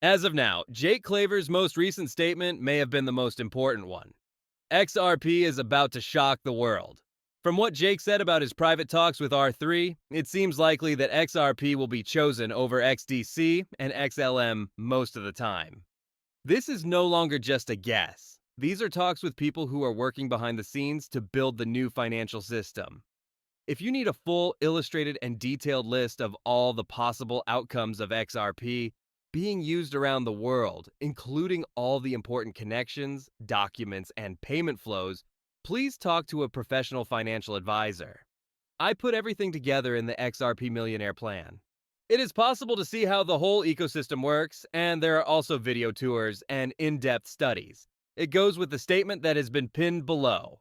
As of now, Jake Claver's most recent statement may have been the most important one. XRP is about to shock the world. From what Jake said about his private talks with R3, it seems likely that XRP will be chosen over XDC and XLM most of the time. This is no longer just a guess. These are talks with people who are working behind the scenes to build the new financial system. If you need a full, illustrated, and detailed list of all the possible outcomes of XRP being used around the world, including all the important connections, documents, and payment flows, please talk to a professional financial advisor. I put everything together in the XRP Millionaire Plan. It is possible to see how the whole ecosystem works, and there are also video tours and in-depth studies. It goes with the statement that has been pinned below.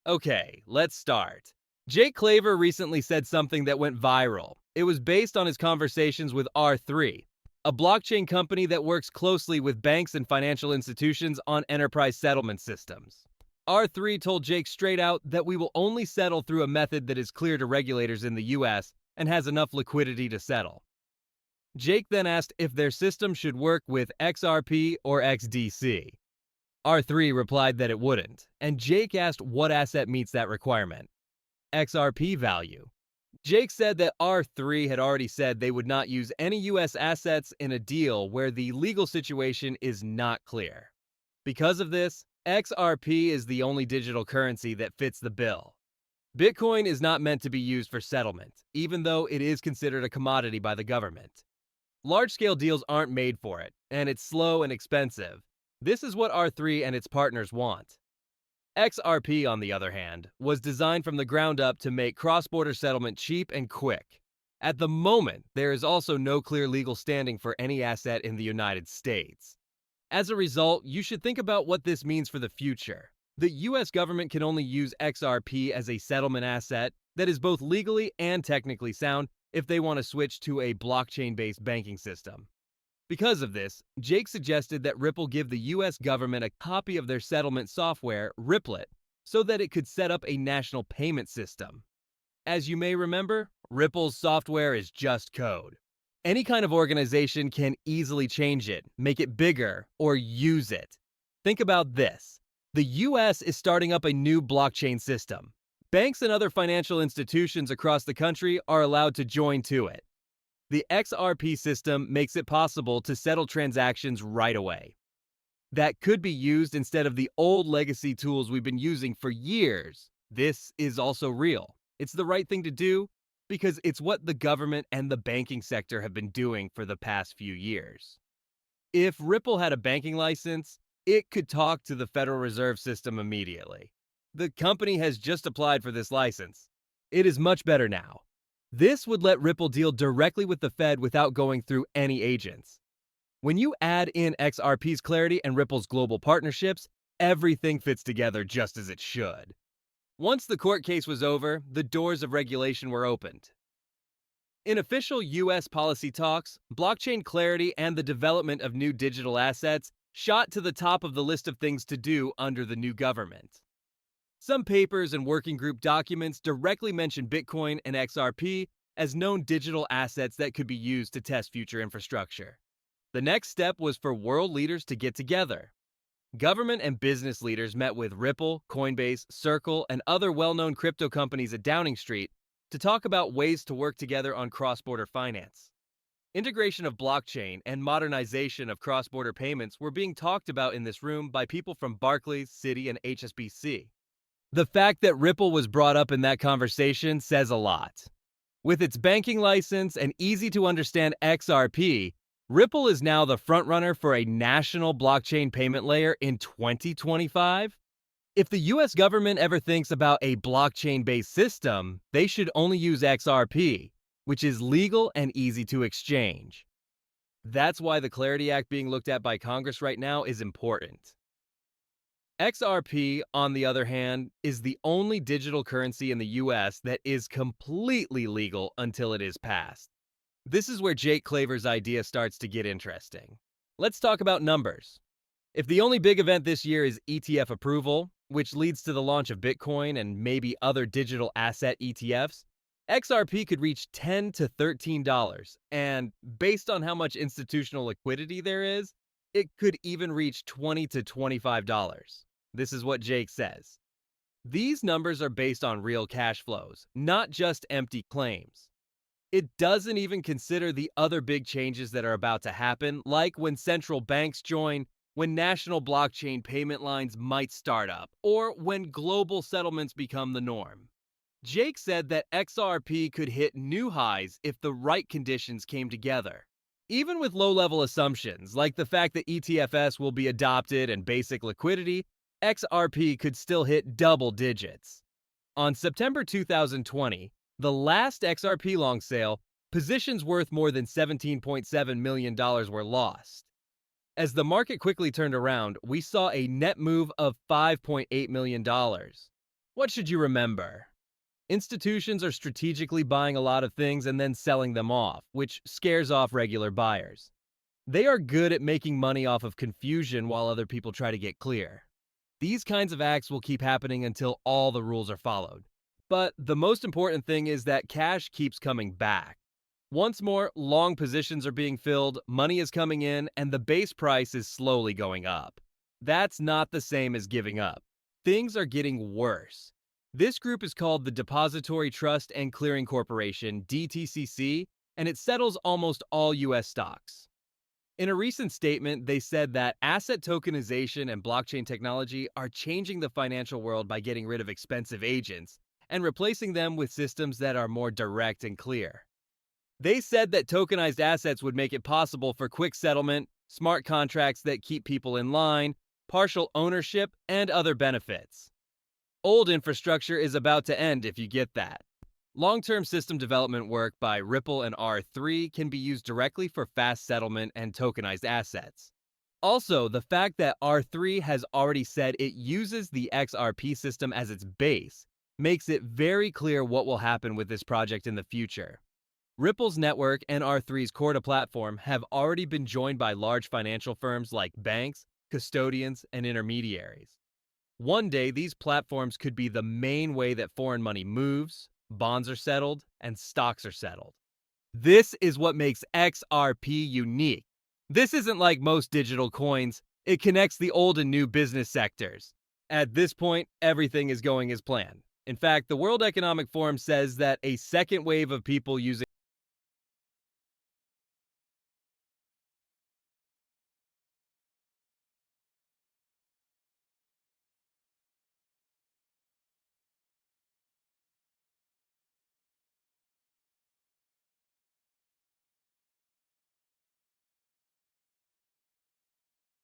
Okay, let's start. Jake Claver recently said something that went viral. It was based on his conversations with R3, a blockchain company that works closely with banks and financial institutions on enterprise settlement systems. R3 told Jake straight out that we will only settle through a method that is clear to regulators in the US and has enough liquidity to settle. Jake then asked if their system should work with XRP or XDC. R3 replied that it wouldn't, and Jake asked what asset meets that requirement. XRP value. Jake said that R3 had already said they would not use any US assets in a deal where the legal situation is not clear. Because of this, XRP is the only digital currency that fits the bill. Bitcoin is not meant to be used for settlement, even though it is considered a commodity by the government. Large-scale deals aren't made for it, and it's slow and expensive. This is what R3 and its partners want. XRP, on the other hand, was designed from the ground up to make cross-border settlement cheap and quick. At the moment, there is also no clear legal standing for any asset in the United States. As a result, you should think about what this means for the future. The US government can only use XRP as a settlement asset that is both legally and technically sound if they want to switch to a blockchain-based banking system. Because of this, Jake suggested that Ripple give the US government a copy of their settlement software, Ripplet, so that it could set up a national payment system. As you may remember, Ripple's software is just code. Any kind of organization can easily change it, make it bigger, or use it. Think about this. The US is starting up a new blockchain system. Banks and other financial institutions across the country are allowed to join to it. The XRP system makes it possible to settle transactions right away. That could be used instead of the old legacy tools we've been using for years. This is also real. It's the right thing to do because it's what the government and the banking sector have been doing for the past few years. If Ripple had a banking license, it could talk to the Federal Reserve System immediately. The company has just applied for this license. It is much better now. This would let Ripple deal directly with the Fed without going through any agents. When you add in XRP's clarity and Ripple's global partnerships, everything fits together just as it should. Once the court case was over, the doors of regulation were opened. In official US policy talks, blockchain clarity and the development of new digital assets shot to the top of the list of things to do under the new government. Some papers and working group documents directly mention Bitcoin and XRP as known digital assets that could be used to test future infrastructure. The next step was for world leaders to get together. Government and business leaders met with Ripple, Coinbase, Circle, and other well-known crypto companies at Downing Street to talk about ways to work together on cross-border finance. Integration of blockchain and modernization of cross-border payments were being talked about in this room by people from Barclays, Citi, and HSBC. The fact that Ripple was brought up in that conversation says a lot. With its banking license and easy-to-understand XRP, Ripple is now the frontrunner for a national blockchain payment layer in 2025. If the US government ever thinks about a blockchain-based system, they should only use XRP, which is legal and easy to exchange. That's why the Clarity Act being looked at by Congress right now is important. XRP, on the other hand, is the only digital currency in the US that is completely legal until it is passed. This is where Jake Claver's idea starts to get interesting. Let's talk about numbers. If the only big event this year is ETF approval, which leads to the launch of Bitcoin and maybe other digital asset ETFs, XRP could reach $10 to $13, and based on how much institutional liquidity there is, it could even reach $20 to $25. This is what Jake says. These numbers are based on real cash flows, not just empty claims. It doesn't even consider the other big changes that are about to happen, like when central banks join, when national blockchain payment lines might start up, or when global settlements become the norm. Jake said that XRP could hit new highs if the right conditions came together. Even with low-level assumptions, like the fact that ETFs will be adopted and basic liquidity, XRP could still hit double digits. On September 2020, the last XRP long sale, positions worth more than $17.7 million were lost. As the market quickly turned around, we saw a net move of $5.8 million. What should you remember? Institutions are strategically buying a lot of things and then selling them off, which scares off regular buyers. They are good at making money off of confusion while other people try to get clear. These kinds of acts will keep happening until all the rules are followed. But the most important thing is that cash keeps coming back. Once more, long positions are being filled, money is coming in, and the base price is slowly going up. That's not the same as giving up. Things are getting worse. This group is called the Depository Trust and Clearing Corporation, DTCC, and it settles almost all U.S. stocks. In a recent statement, they said that asset tokenization and blockchain technology are changing the financial world by getting rid of expensive agents and replacing them with systems that are more direct and clear. They said that tokenized assets would make it possible for quick settlement, smart contracts that keep people in line, partial ownership, and other benefits. Old infrastructure is about to end if you get that. Long-term system development work by Ripple and R3 can be used directly for fast settlement and tokenized assets. Also, the fact that R3 has already said it uses the XRP system as its base makes it very clear what will happen with this project in the future. Ripple's network and R3's Corda platform have already been joined by large financial firms like banks, custodians, and intermediaries. One day, these platforms could be the main way that foreign money moves, bonds are settled, and stocks are settled. This is what makes XRP unique. This isn't like most digital coins. It connects the old and new business sectors. At this point, everything is going as planned. In fact, the World Economic Forum says that a second wave of people using